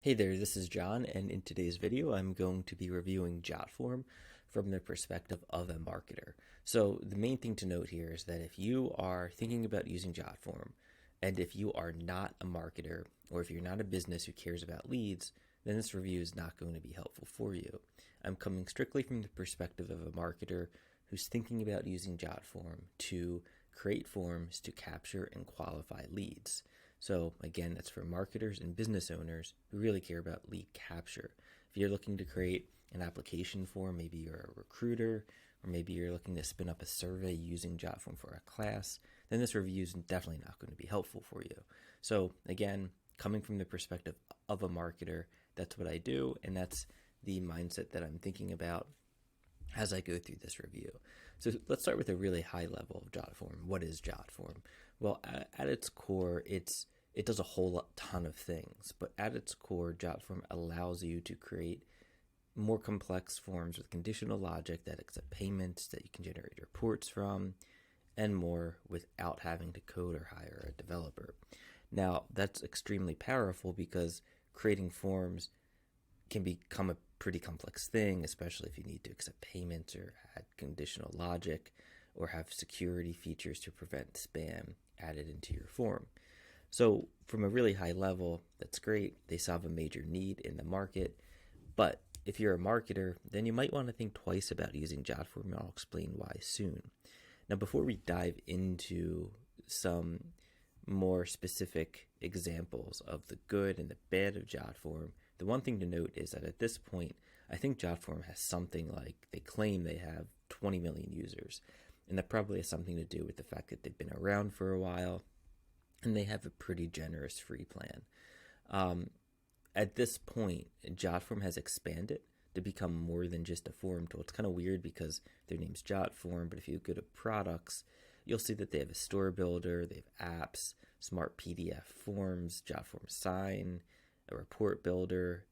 Hey there, this is John, and in today's video, I'm going to be reviewing Jotform from the perspective of a marketer. So the main thing to note here is that if you are thinking about using Jotform, and if you are not a marketer, or if you're not a business who cares about leads, then this review is not going to be helpful for you. I'm coming strictly from the perspective of a marketer who's thinking about using Jotform to create forms to capture and qualify leads. So again, that's for marketers and business owners who really care about lead capture. If you're looking to create an application form, maybe you're a recruiter, or maybe you're looking to spin up a survey using Jotform for a class, then this review is definitely not going to be helpful for you. So again, coming from the perspective of a marketer, that's what I do, and that's the mindset that I'm thinking about as I go through this review. So let's start with a really high level of Jotform. What is Jotform? Well, at its core, it does a whole ton of things, but at its core, Jotform allows you to create more complex forms with conditional logic that accept payments, that you can generate reports from, and more without having to code or hire a developer. Now, that's extremely powerful because creating forms can become a pretty complex thing, especially if you need to accept payments or add conditional logic or have security features to prevent spam added into your form. So from a really high level, that's great. They solve a major need in the market. But if you're a marketer, then you might want to think twice about using Jotform, and I'll explain why soon. Now, before we dive into some more specific examples of the good and the bad of Jotform, the one thing to note is that at this point, I think Jotform has something like, they claim they have 20 million users. And that probably has something to do with the fact that they've been around for a while and they have a pretty generous free plan. At this point, Jotform has expanded to become more than just a form tool. It's kind of weird because their name's Jotform, but if you go to products, you'll see that they have a store builder, they have apps, smart PDF forms, Jotform sign, a report builder.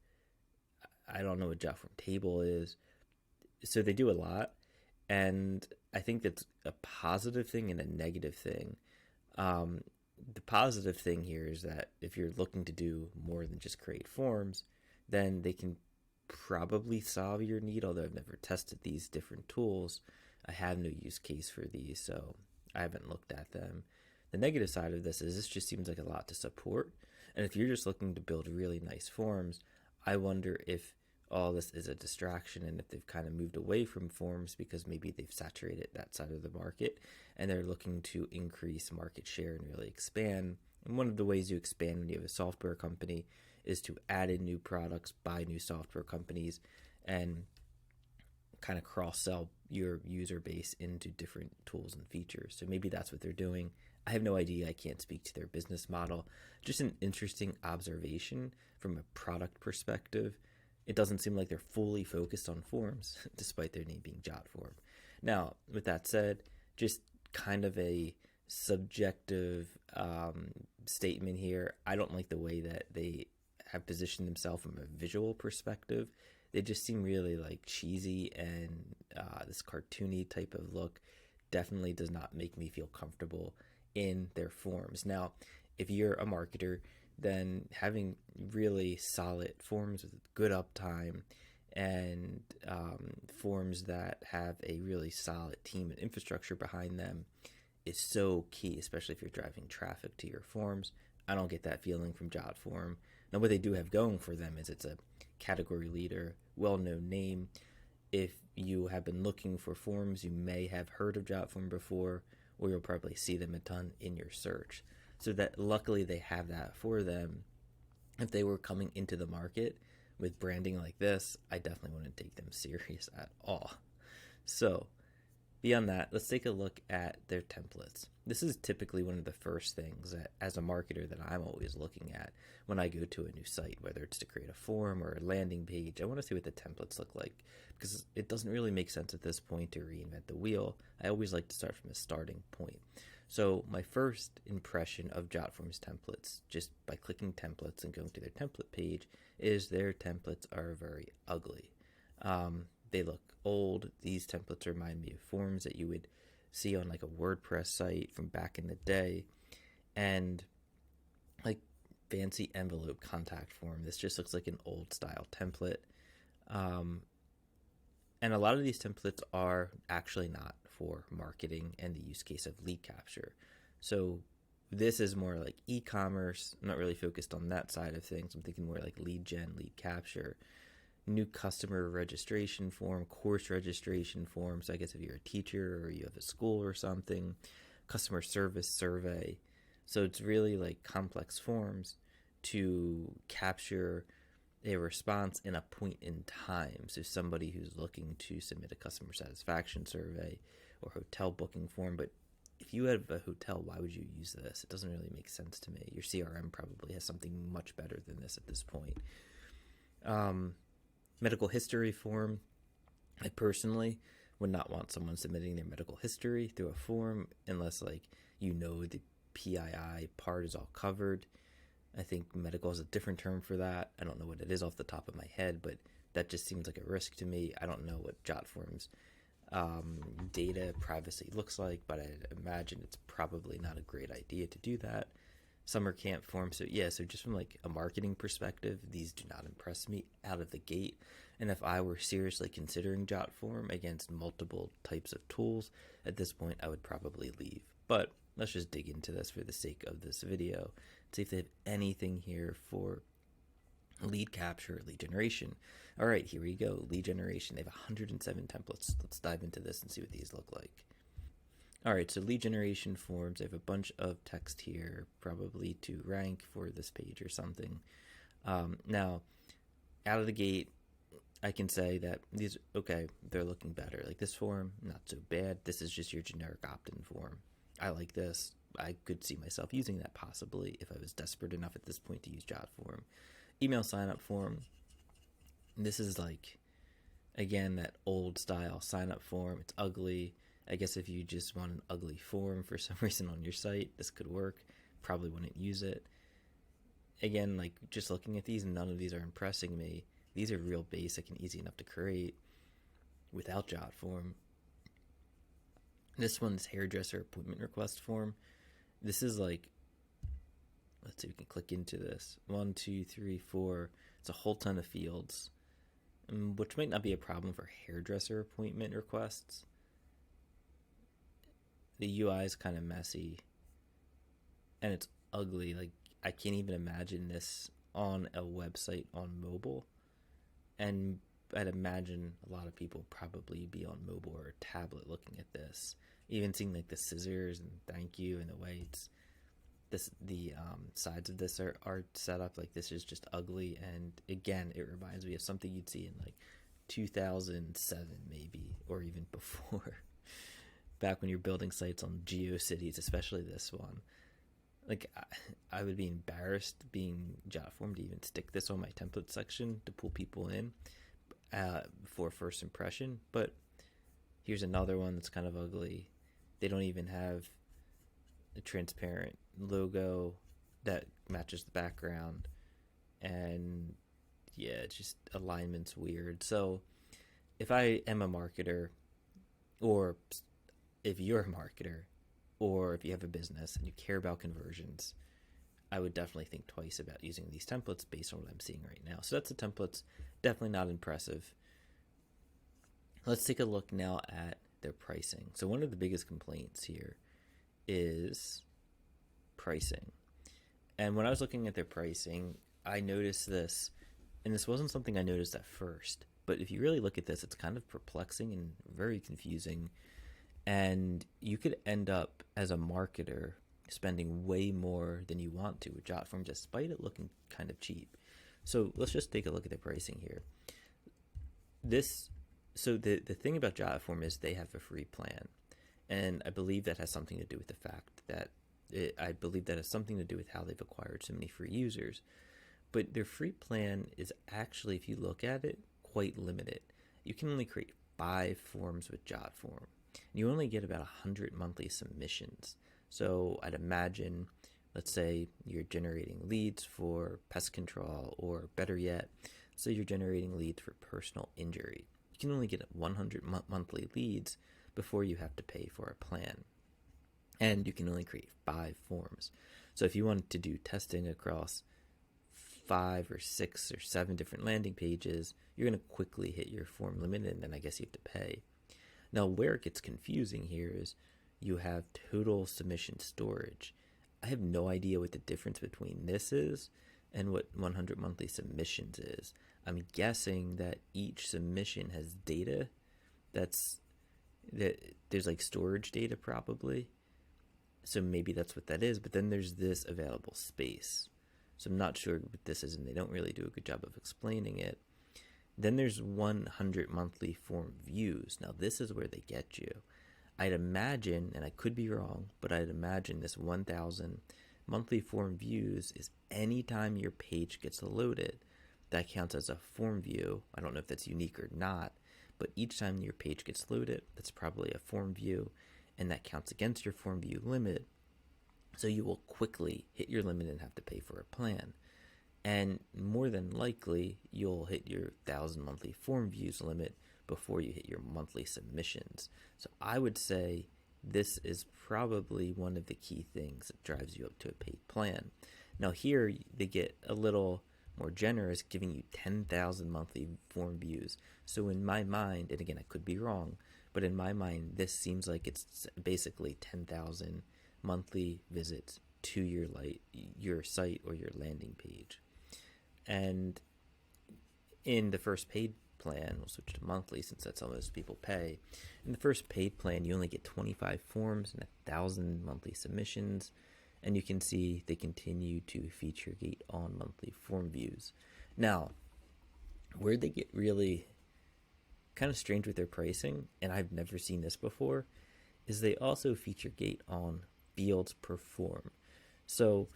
I don't know what Jotform table is. So they do a lot, and I think that's a positive thing and a negative thing. The positive thing here is that if you're looking to do more than just create forms, then they can probably solve your need, although I've never tested these different tools. I have no use case for these, so I haven't looked at them. The negative side of this just seems like a lot to support. And if you're just looking to build really nice forms, I wonder if all this is a distraction and if they've kind of moved away from forms because maybe they've saturated that side of the market and they're looking to increase market share and really expand. And one of the ways you expand when you have a software company is to add in new products, buy new software companies, and kind of cross-sell your user base into different tools and features. So maybe that's what they're doing. I have no idea. I can't speak to their business model. Just an interesting observation from a product perspective. It doesn't seem like they're fully focused on forms, despite their name being Jotform. Now, with that said, just kind of a subjective statement here. I don't like the way that they have positioned themselves from a visual perspective. They just seem really like cheesy, and this cartoony type of look definitely does not make me feel comfortable in their forms. Now, if you're a marketer, then having really solid forms with good uptime and forms that have a really solid team and infrastructure behind them is so key, especially if you're driving traffic to your forms. I don't get that feeling from Jotform. Now, what they do have going for them is it's a category leader, well-known name. If you have been looking for forms, you may have heard of Jotform before, or you'll probably see them a ton in your search. So that luckily they have that for them. If they were coming into the market with branding like this, I definitely wouldn't take them serious at all. So beyond that, let's take a look at their templates. This is typically one of the first things that, as a marketer, that I'm always looking at when I go to a new site, whether it's to create a form or a landing page. I want to see what the templates look like because it doesn't really make sense at this point to reinvent the wheel. I always like to start from a starting point. So my first impression of Jotform's templates, just by clicking templates and going to their template page, is their templates are very ugly. They look old. These templates remind me of forms that you would see on like a WordPress site from back in the day. And like fancy envelope contact form. This just looks like an old style template. Um, and a lot of these templates are actually not for marketing and the use case of lead capture. So this is more like e-commerce. I'm not really focused on that side of things. I'm thinking more like lead gen, lead capture, new customer registration form, course registration form. So I guess if you're a teacher or you have a school or something, customer service survey. So it's really like complex forms to capture a response in a point in time. So somebody who's looking to submit a customer satisfaction survey or hotel booking form. But if you have a hotel, why would you use this? It doesn't really make sense to me. Your CRM probably has something much better than this at this point. Medical history form. I personally would not want someone submitting their medical history through a form unless like the PII part is all covered. I think medical is a different term for that. I don't know what it is off the top of my head, but that just seems like a risk to me. I don't know what Jotform's data privacy looks like, but I imagine it's probably not a great idea to do that. Summer camp form. So just from like a marketing perspective, these do not impress me out of the gate. And if I were seriously considering Jotform against multiple types of tools, at this point I would probably leave. But let's just dig into this for the sake of this video. See if they have anything here for lead capture, lead generation. All right, here we go. Lead generation. They have 107 templates. Let's dive into this and see what these look like. All right, so lead generation forms. I have a bunch of text here, probably to rank for this page or something. Now, out of the gate, I can say that they're looking better. Like this form, not so bad. This is just your generic opt-in form. I like this. I could see myself using that possibly if I was desperate enough at this point to use Jotform. Email sign-up form. This is like, again, that old style sign-up form. It's ugly. I guess if you just want an ugly form for some reason on your site, this could work. Probably wouldn't use it. Again, like just looking at these, none of these are impressing me. These are real basic and easy enough to create without Jotform. This one's hairdresser appointment request form. This is like, let's see if we can click into this. 1, 2, 3, 4. It's a whole ton of fields, which might not be a problem for hairdresser appointment requests. The UI is kind of messy and it's ugly. Like I can't even imagine this on a website on mobile. And I'd imagine a lot of people probably be on mobile or a tablet looking at this. Even seeing like the scissors and thank you and the way the sides of this are set up, like this is just ugly. And again, it reminds me of something you'd see in like 2007 maybe, or even before. Back when you're building sites on GeoCities, especially this one. Like I would be embarrassed being Jotform to even stick this on my template section to pull people in for first impression. But here's another one that's kind of ugly. They don't even have a transparent logo that matches the background, and it's just alignment's weird. So if I am a marketer, or if you're a marketer, or if you have a business and you care about conversions, I would definitely think twice about using these templates based on what I'm seeing right now. So that's the templates. Definitely not impressive. Let's take a look now at their pricing. So one of the biggest complaints here is pricing. And when I was looking at their pricing, I noticed this, and this wasn't something I noticed at first, but if you really look at this, it's kind of perplexing and very confusing. And you could end up as a marketer spending way more than you want to with Jotform, despite it looking kind of cheap. So let's just take a look at the pricing here. The thing about Jotform is they have a free plan. And I believe that has something to do with the fact that has something to do with how they've acquired so many free users. But their free plan is actually, if you look at it, quite limited. You can only create 5 forms with Jotform. You only get about 100 monthly submissions. So I'd imagine, let's say you're generating leads for pest control, or better yet, so you're generating leads for personal injury. You can only get 100 monthly leads before you have to pay for a plan. And you can only create 5 forms. So if you wanted to do testing across 5 or 6 or 7 different landing pages, you're going to quickly hit your form limit, and then I guess you have to pay. Now, where it gets confusing here is you have total submission storage. I have no idea what the difference between this is and what 100 monthly submissions is. I'm guessing that each submission has data that there's like storage data probably. So maybe that's what that is, but then there's this available space. So I'm not sure what this is, and they don't really do a good job of explaining it. Then there's 100 monthly form views. Now this is where they get you. I'd imagine, and I could be wrong, but I'd imagine this 1,000 monthly form views is anytime your page gets loaded. That counts as a form view. I don't know if that's unique or not, but each time your page gets loaded, that's probably a form view, and that counts against your form view limit. So you will quickly hit your limit and have to pay for a plan. And more than likely, you'll hit your 1,000 monthly form views limit before you hit your monthly submissions. So I would say this is probably one of the key things that drives you up to a paid plan. Now here, they get a little more generous, giving you 10,000 monthly form views. So in my mind, and again, I could be wrong, but in my mind, this seems like it's basically 10,000 monthly visits to your site or your landing page. And in the first paid plan, we'll switch to monthly since that's how most people pay. In the first paid plan, you only get 25 forms and 1,000 monthly submissions. And you can see they continue to feature gate on monthly form views. Now, where they get really kind of strange with their pricing, and I've never seen this before, is they also feature gate on fields per form. So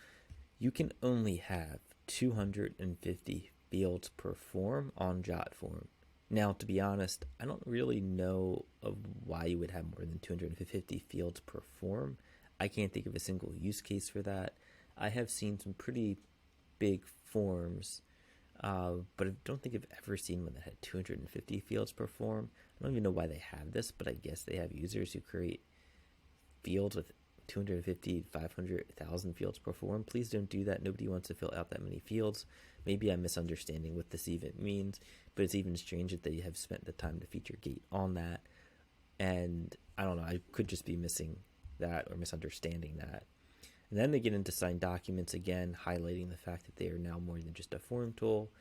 you can only have 250 fields per form on Jotform. Now, to be honest, I don't really know of why you would have more than 250 fields per form. I can't think of a single use case for that. I have seen some pretty big forms, but I don't think I've ever seen one that had 250 fields per form. I don't even know why they have this, but I guess they have users who create fields with 250, 500, 1,000 fields per form. Please don't do that. Nobody wants to fill out that many fields. Maybe I'm misunderstanding what this even means, but it's even strange that they have spent the time to feature gate on that. And I don't know, I could just be missing that or misunderstanding that. And then they get into signed documents again, highlighting the fact that they are now more than just a form tool,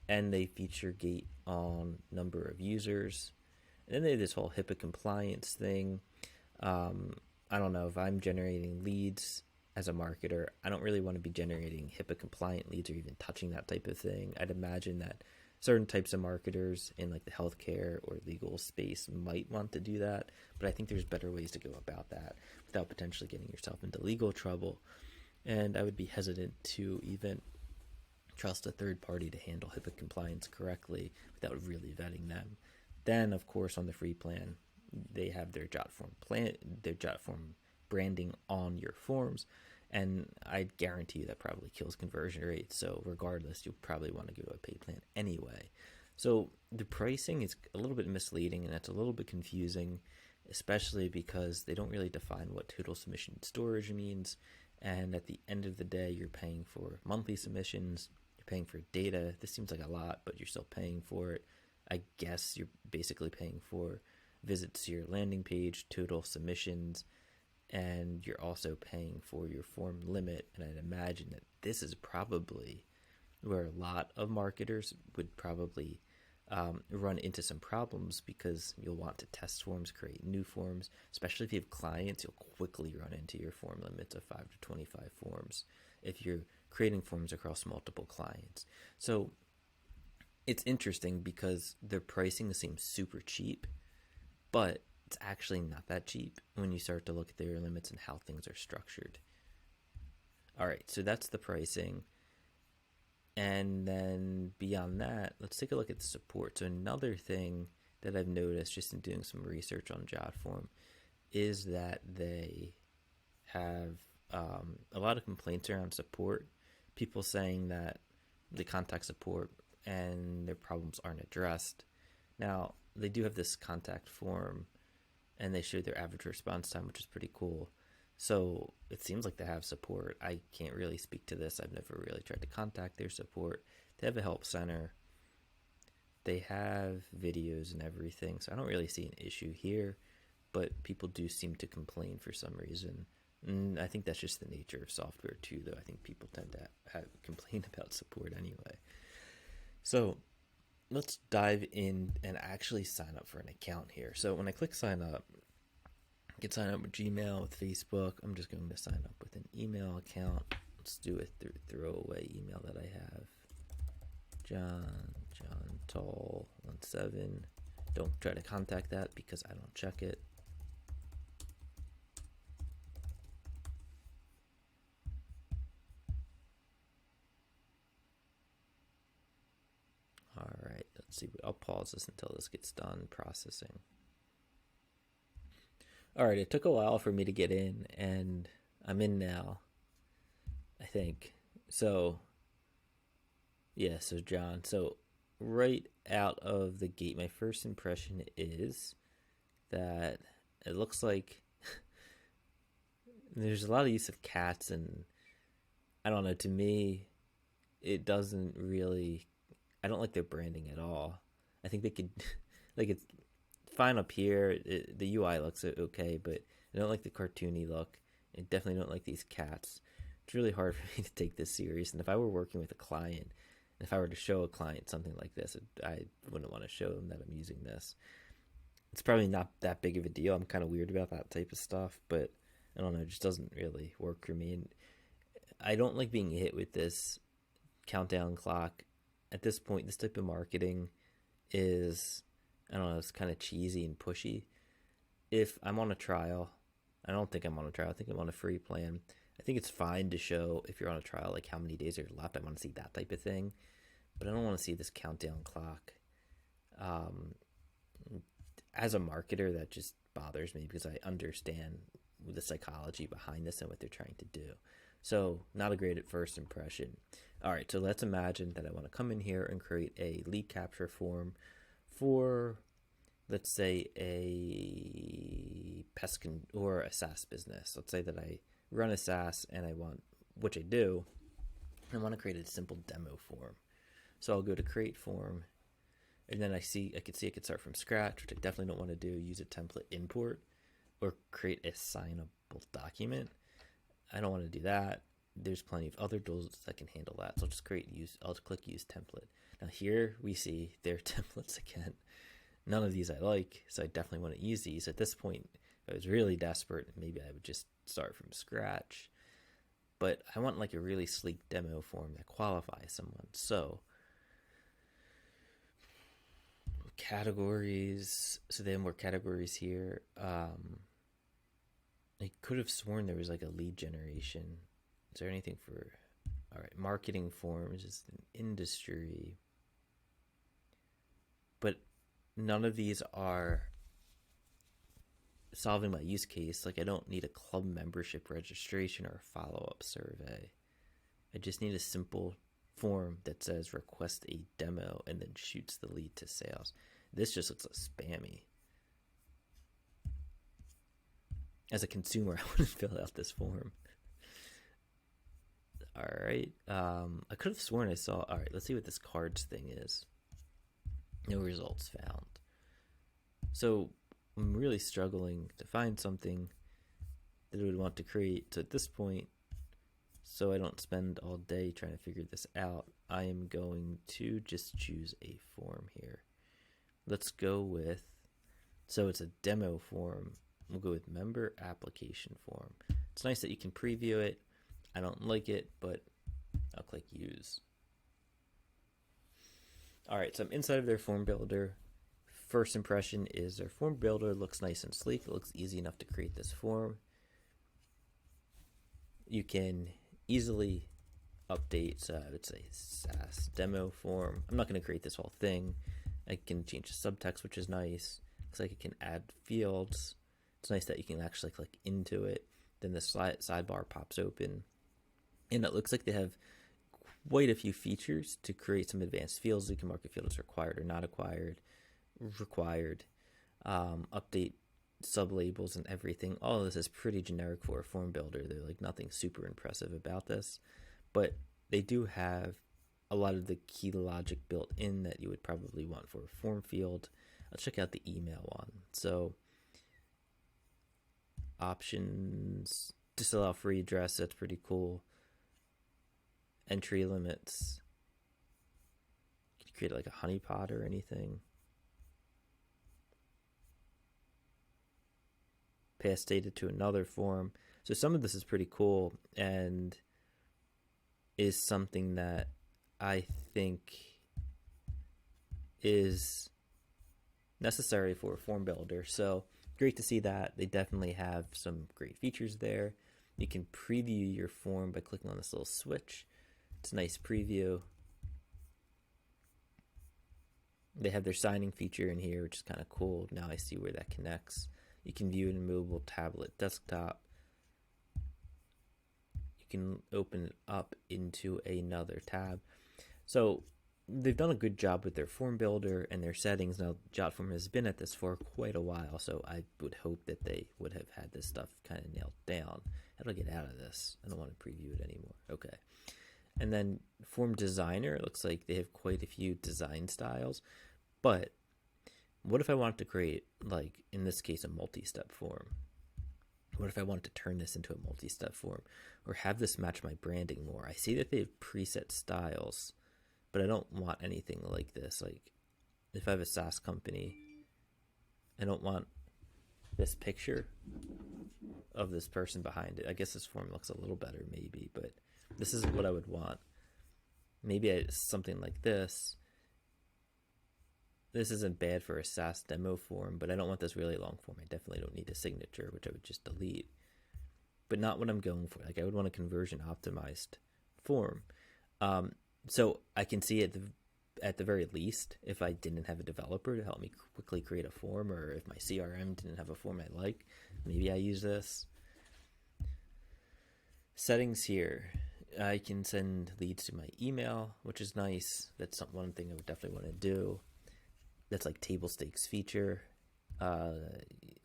and they feature gate on number of users. And then they have this whole HIPAA compliance thing. I don't know, if I'm generating leads as a marketer, I don't really want to be generating HIPAA compliant leads or even touching that type of thing. I'd imagine that certain types of marketers in like the healthcare or legal space might want to do that, but I think there's better ways to go about that without potentially getting yourself into legal trouble. And I would be hesitant to even trust a third party to handle HIPAA compliance correctly without really vetting them. Then, of course, on the free plan, they have their Jotform branding on your forms, and I guarantee you that probably kills conversion rates. So regardless, you'll probably want to go to a paid plan anyway. So the pricing is a little bit misleading, and that's a little bit confusing, especially because they don't really define what total submission storage means. And at the end of the day, you're paying for monthly submissions, you're paying for data. This seems like a lot, but you're still paying for it. I guess you're basically paying for visits to your landing page, total submissions, and you're also paying for your form limit. And I'd imagine that this is probably where a lot of marketers would probably run into some problems, because you'll want to test forms, create new forms. Especially if you have clients, you'll quickly run into your form limits of 5 to 25 forms if you're creating forms across multiple clients. So it's interesting because their pricing seems super cheap, but it's actually not that cheap when you start to look at their limits and how things are structured. All right, so that's the pricing. And then beyond that, let's take a look at the support. So another thing that I've noticed just in doing some research on Jotform is that they have a lot of complaints around support. People saying that they contact support and their problems aren't addressed. Now, they do have this contact form, and they show their average response time, which is pretty cool. So it seems like they have support. I can't really speak to this. I've never really tried to contact their support. They have a help center. They have videos and everything. So I don't really see an issue here, but people do seem to complain for some reason. And I think that's just the nature of software too, though. I think people tend to complain about support anyway. So let's dive in and actually sign up for an account here. So when I click sign up, I can sign up with Gmail, with Facebook. I'm just going to sign up with an email account. Let's do a throwaway email that I have. John Toll 17. Don't try to contact that because I don't check it. All right, let's see. I'll pause this until this gets done processing. All right, it took a while for me to get in, and I'm in now, I think. So, yeah, so John. So, right out of the gate, my first impression is that it looks like there's a lot of use of cats, and I don't know, to me, it doesn't really, I don't like their branding at all. I think they could, like, it's fine up here. The UI looks okay, but I don't like the cartoony look. I definitely don't like these cats. It's really hard for me to take this serious. And if I were working with a client, and if I were to show a client something like this, I wouldn't want to show them that I'm using this. It's probably not that big of a deal. I'm kind of weird about that type of stuff, but I don't know. It just doesn't really work for me. And I don't like being hit with this countdown clock. At this point, this type of marketing is, I don't know, it's kind of cheesy and pushy. If I'm on a trial, I don't think I'm on a trial. I think I'm on a free plan. I think it's fine to show, if you're on a trial, like how many days are left. I want to see that type of thing, but I don't want to see this countdown clock. As a marketer, that just bothers me because I understand the psychology behind this and what they're trying to do. So not a great at first impression. All right, so let's imagine that I want to come in here and create a lead capture form for, let's say, a pest or a SaaS business. Let's say that I run a SaaS and I want, which I do, I want to create a simple demo form. So I'll go to create form, and then I could start from scratch, which I definitely don't want to do. Use a template import or create a signable document. I don't want to do that. There's plenty of other tools that can handle that. So I'll just I'll click use template. Now here we see their templates again. None of these I like, so I definitely want to use these. At this point, if I was really desperate, maybe I would just start from scratch. But I want like a really sleek demo form that qualifies someone. So categories. So then more categories here. I could have sworn there was like a lead generation. Is there anything for, all right, marketing forms is an industry. But none of these are solving my use case. Like I don't need a club membership registration or a follow-up survey. I just need a simple form that says request a demo and then shoots the lead to sales. This just looks spammy. As a consumer, I wouldn't fill out this form. All right. I could have sworn I saw. All right, let's see what this cards thing is. No results found. So I'm really struggling to find something that I would want to create. So at this point, so I don't spend all day trying to figure this out, I am going to just choose a form here. Let's go with, so it's a demo form. We'll go with member application form. It's nice that you can preview it. I don't like it, but I'll click use. All right, so I'm inside of their form builder. First impression is their form builder looks nice and sleek. It looks easy enough to create this form. You can easily update, so I would say SaaS demo form. I'm not going to create this whole thing. I can change the subtext, which is nice. Looks like it can add fields. It's nice that you can actually click into it. Then the sidebar pops open. And it looks like they have quite a few features to create some advanced fields. You can mark a field as required or not required. Update sublabels and everything. All of this is pretty generic for a form builder. They're like nothing super impressive about this, but they do have a lot of the key logic built in that you would probably want for a form field. Let's check out the email one. So options, disallow free address, that's pretty cool. Entry limits. Can you create like a honeypot or anything? Pass data to another form. So some of this is pretty cool and is something that I think is necessary for a form builder. So great to see that. They definitely have some great features there. You can preview your form by clicking on this little switch. It's a nice preview. They have their signing feature in here, which is kind of cool. Now I see where that connects. You can view it in mobile, tablet, desktop. You can open it up into another tab. So they've done a good job with their form builder and their settings. Now, Jotform has been at this for quite a while, so I would hope that they would have had this stuff kind of nailed down. How do I get out of this? I don't want to preview it anymore. Okay. And then Form Designer, it looks like they have quite a few design styles. But what if I wanted to create, like in this case, a multi-step form? What if I wanted to turn this into a multi-step form or have this match my branding more? I see that they have preset styles, but I don't want anything like this. Like if I have a SaaS company, I don't want this picture of this person behind it. I guess this form looks a little better maybe, but this is what I would want. Maybe something like this. This isn't bad for a SaaS demo form, but I don't want this really long form. I definitely don't need a signature, which I would just delete. But not what I'm going for. Like I would want a conversion optimized form. So I can see at the very least, if I didn't have a developer to help me quickly create a form, or if my CRM didn't have a form I like, maybe I use this. Settings here. I can send leads to my email, which is nice. That's one thing I would definitely want to do. That's like table stakes feature.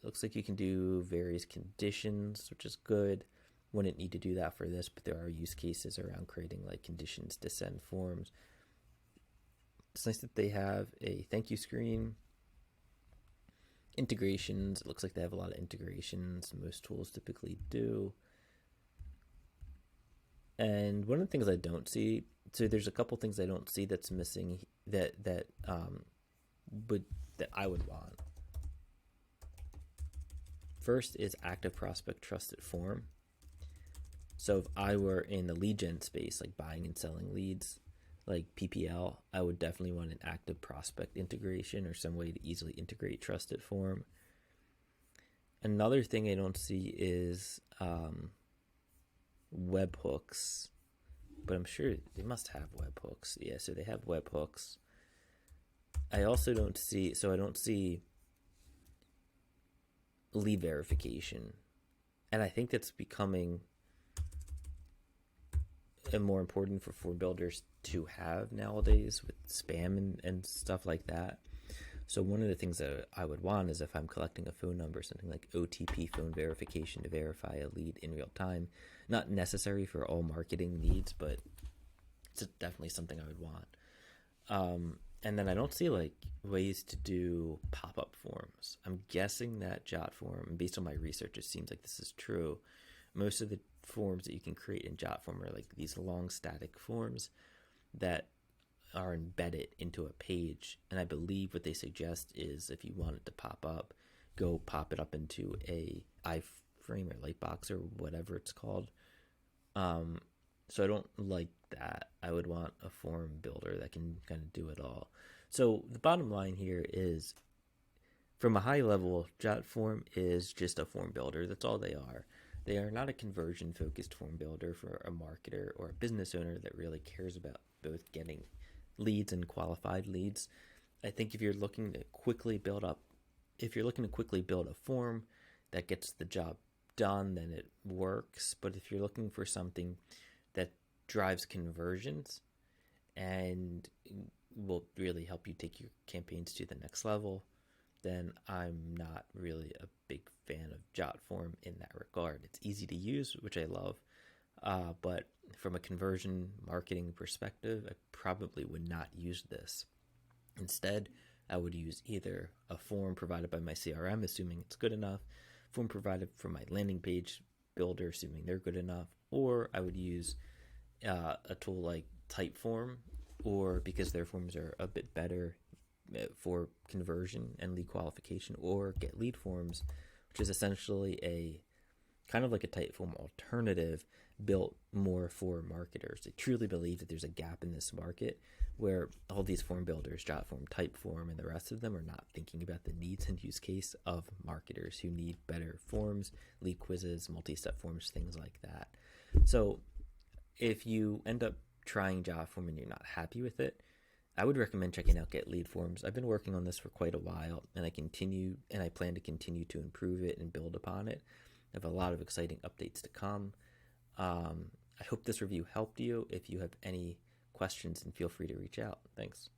Looks like you can do various conditions, which is good. Wouldn't need to do that for this, but there are use cases around creating like conditions to send forms. It's nice that they have a thank you screen. Integrations. It looks like they have a lot of integrations. Most tools typically do. And one of the things I don't see, so there's a couple things I don't see that's missing that I would want. First is active prospect trusted form. So if I were in the lead gen space, like buying and selling leads, like PPL, I would definitely want an active prospect integration or some way to easily integrate trusted form. Another thing I don't see is webhooks, but I'm sure they must have webhooks. Yeah, so they have webhooks. I also don't see, I don't see lead verification. And I think that's becoming more important for form builders to have nowadays with spam and stuff like that. So one of the things that I would want is if I'm collecting a phone number, something like OTP phone verification to verify a lead in real time. Not necessary for all marketing needs, but it's definitely something I would want. And then I don't see like ways to do pop-up forms. I'm guessing that Jotform, based on my research, it seems like this is true. Most of the forms that you can create in Jotform are like these long static forms that are embedded into a page. And I believe what they suggest is if you want it to pop up, go pop it up into a iframe or lightbox or whatever it's called. So I don't like that. I would want a form builder that can kind of do it all. So the bottom line here is, from a high level, Jotform is just a form builder. That's all they are. They are not a conversion-focused form builder for a marketer or a business owner that really cares about both getting leads and qualified leads. I think if you're looking to quickly build a form that gets the job done, then it works. But if you're looking for something that drives conversions and will really help you take your campaigns to the next level, then I'm not really a big fan of Jotform in that regard. It's easy to use, which I love, but from a conversion marketing perspective, I probably would not use this. Instead, I would use either a form provided by my CRM, assuming it's good enough, form provided from my landing page builder, assuming they're good enough, or I would use a tool like Typeform, or because their forms are a bit better for conversion and lead qualification, or Get Lead Forms, which is essentially a kind of like a Typeform alternative built more for marketers. They truly believe that there's a gap in this market where all these form builders, Jotform, Typeform, and the rest of them are not thinking about the needs and use case of marketers who need better forms, lead quizzes, multi-step forms, things like that. So if you end up trying Jotform and you're not happy with it, I would recommend checking out Get Lead Forms. I've been working on this for quite a while, and I plan to continue to improve it and build upon it. I have a lot of exciting updates to come. I hope this review helped you. If you have any questions, then feel free to reach out. Thanks.